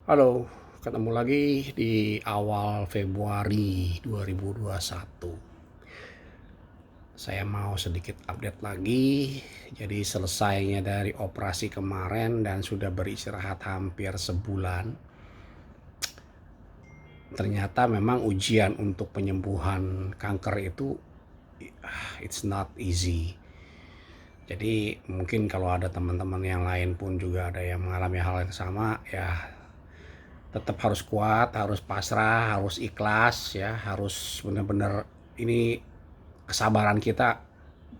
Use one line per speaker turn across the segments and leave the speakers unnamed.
Halo, ketemu lagi di awal Februari 2021. Saya mau sedikit update lagi. Jadi selesainya dari operasi kemarin dan sudah beristirahat hampir sebulan. Ternyata memang ujian untuk penyembuhan kanker itu it's not easy. Jadi mungkin kalau ada teman-teman yang lain pun juga ada yang mengalami hal yang sama, ya tetap harus kuat, harus pasrah, harus ikhlas, ya harus benar-benar ini kesabaran kita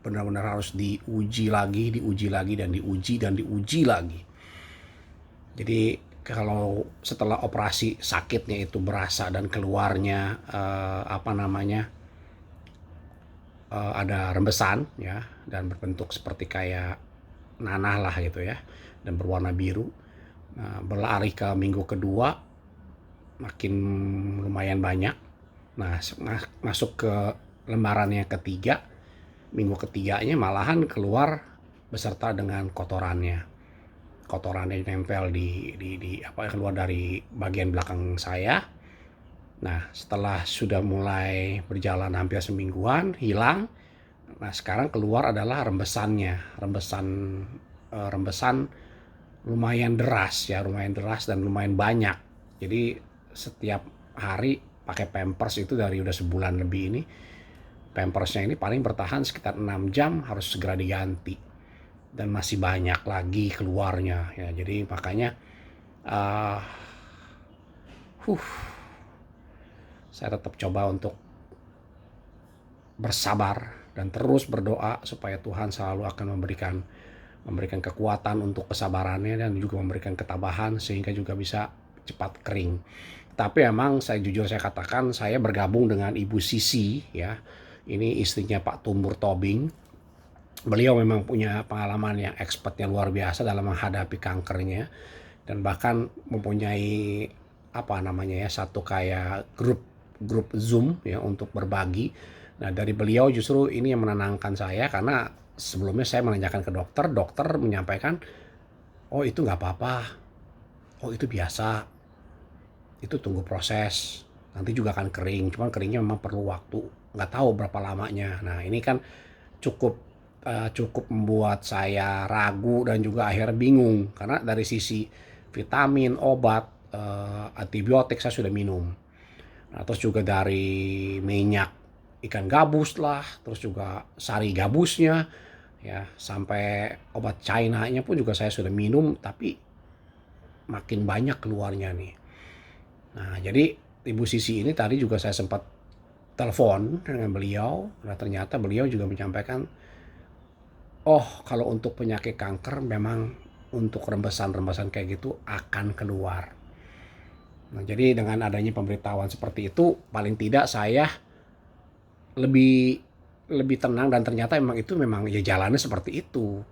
benar-benar harus diuji lagi dan diuji lagi. Jadi kalau setelah operasi sakitnya itu berasa dan keluarnya ada rembesan ya dan berbentuk seperti kayak nanah lah gitu ya dan berwarna biru. Nah, berlari ke minggu kedua makin lumayan banyak. Nah, masuk ke lembaran yang ketiga, minggu ketiganya malahan keluar beserta dengan kotorannya. Kotorannya nempel di apa keluar dari bagian belakang saya. Nah, setelah sudah mulai berjalan hampir semingguan, hilang. Nah, sekarang keluar adalah rembesannya, rembesan lumayan deras dan lumayan banyak. Jadi setiap hari pakai pampers itu dari udah sebulan lebih ini. Pampersnya ini paling bertahan sekitar 6 jam harus segera diganti dan masih banyak lagi keluarnya ya. Jadi makanya uh, saya tetap coba untuk bersabar dan terus berdoa supaya Tuhan selalu akan memberikan kekuatan untuk kesabarannya dan juga memberikan ketabahan sehingga juga bisa cepat kering. Tapi emang saya katakan saya bergabung dengan Ibu Sisi ya. Ini istrinya Pak Tumbur Tobing. Beliau memang punya pengalaman yang expertnya luar biasa dalam menghadapi kankernya dan bahkan mempunyai satu kayak grup Zoom ya untuk berbagi. Nah, dari beliau justru ini yang menenangkan saya karena sebelumnya saya menanyakan ke dokter, dokter menyampaikan, "Oh, itu nggak apa-apa. Oh, itu biasa. Itu tunggu proses. Nanti juga akan kering. Cuman keringnya memang perlu waktu. Nggak tahu berapa lamanya." Nah, ini kan cukup cukup membuat saya ragu dan juga akhirnya bingung karena dari sisi vitamin, obat, antibiotik saya sudah minum. Nah, terus juga dari minyak ikan gabus lah, terus juga sari gabusnya, ya sampai obat China-nya pun juga saya sudah minum, tapi makin banyak keluarnya nih. Nah, jadi Ibu Sisi ini tadi juga saya sempat telepon dengan beliau. Nah, ternyata beliau juga menyampaikan, oh kalau untuk penyakit kanker memang untuk rembesan-rembesan kayak gitu akan keluar. Nah, jadi dengan adanya pemberitahuan seperti itu, paling tidak saya lebih lebih tenang dan ternyata memang ya jalannya seperti itu.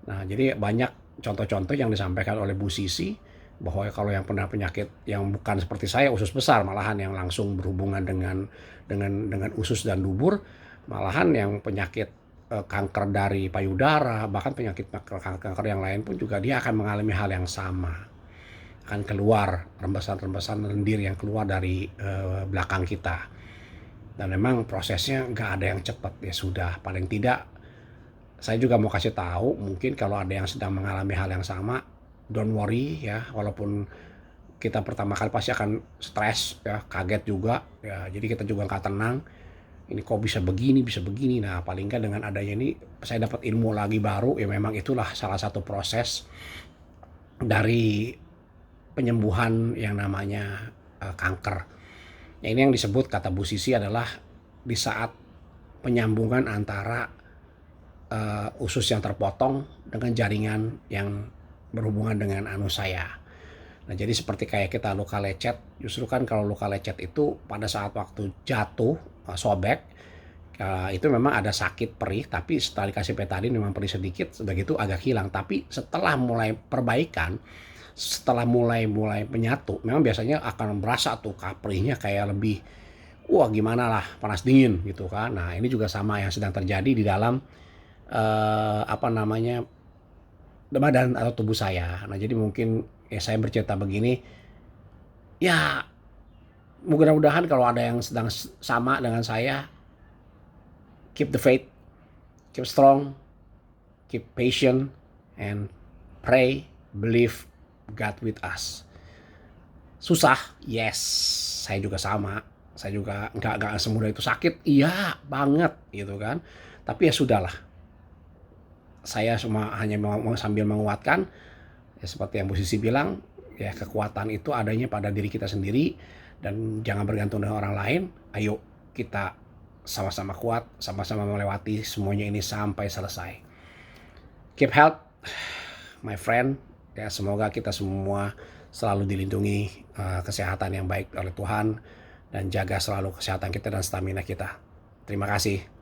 Nah, jadi banyak contoh-contoh yang disampaikan oleh Bu Sisi bahwa kalau yang pernah penyakit yang bukan seperti saya usus besar malahan yang langsung berhubungan dengan usus dan dubur, malahan yang penyakit kanker dari payudara, bahkan penyakit kanker yang lain pun juga dia akan mengalami hal yang sama. Akan keluar rembesan-rembesan lendir yang keluar dari belakang kita. Dan memang prosesnya nggak ada yang cepat, ya sudah paling tidak saya juga mau kasih tahu mungkin kalau ada yang sedang mengalami hal yang sama, don't worry ya, walaupun kita pertama kali pasti akan stres ya, kaget juga ya, jadi kita juga nggak tenang, ini kok bisa begini. Nah, paling nggak dengan adanya ini saya dapat ilmu lagi baru, ya memang itulah salah satu proses dari penyembuhan yang namanya kanker. Ya, ini yang disebut kata Bu Sisi adalah di saat penyambungan antara usus yang terpotong dengan jaringan yang berhubungan dengan anus saya. Nah, jadi seperti kayak kita luka lecet, justru kan kalau luka lecet itu pada saat waktu jatuh, sobek, itu memang ada sakit perih, tapi setelah dikasih betadine memang perih sedikit, sudah gitu agak hilang. Tapi setelah mulai perbaikan, setelah mulai menyatu, memang biasanya akan berasa tuh perihnya kayak lebih, wah gimana lah, panas dingin gitu kan. Nah, ini juga sama yang sedang terjadi di dalam eh, apa namanya badan atau tubuh saya. Nah, jadi mungkin ya saya bercerita begini Ya, mudah-mudahan kalau ada yang sedang sama dengan saya, keep the faith, keep strong, keep patient, and pray, believe God with us. Susah, yes, saya juga sama. Saya juga nggak semudah itu. Sakit, iya banget gitu kan. Tapi ya sudahlah. Saya cuma hanya mau sambil menguatkan, ya seperti yang Bu Sisi bilang, ya kekuatan itu adanya pada diri kita sendiri dan jangan bergantung dengan orang lain. Ayo kita sama-sama kuat, sama-sama melewati semuanya ini sampai selesai. Keep health, my friend. Ya semoga kita semua selalu dilindungi kesehatan yang baik oleh Tuhan dan jaga selalu kesehatan kita dan stamina kita. Terima kasih.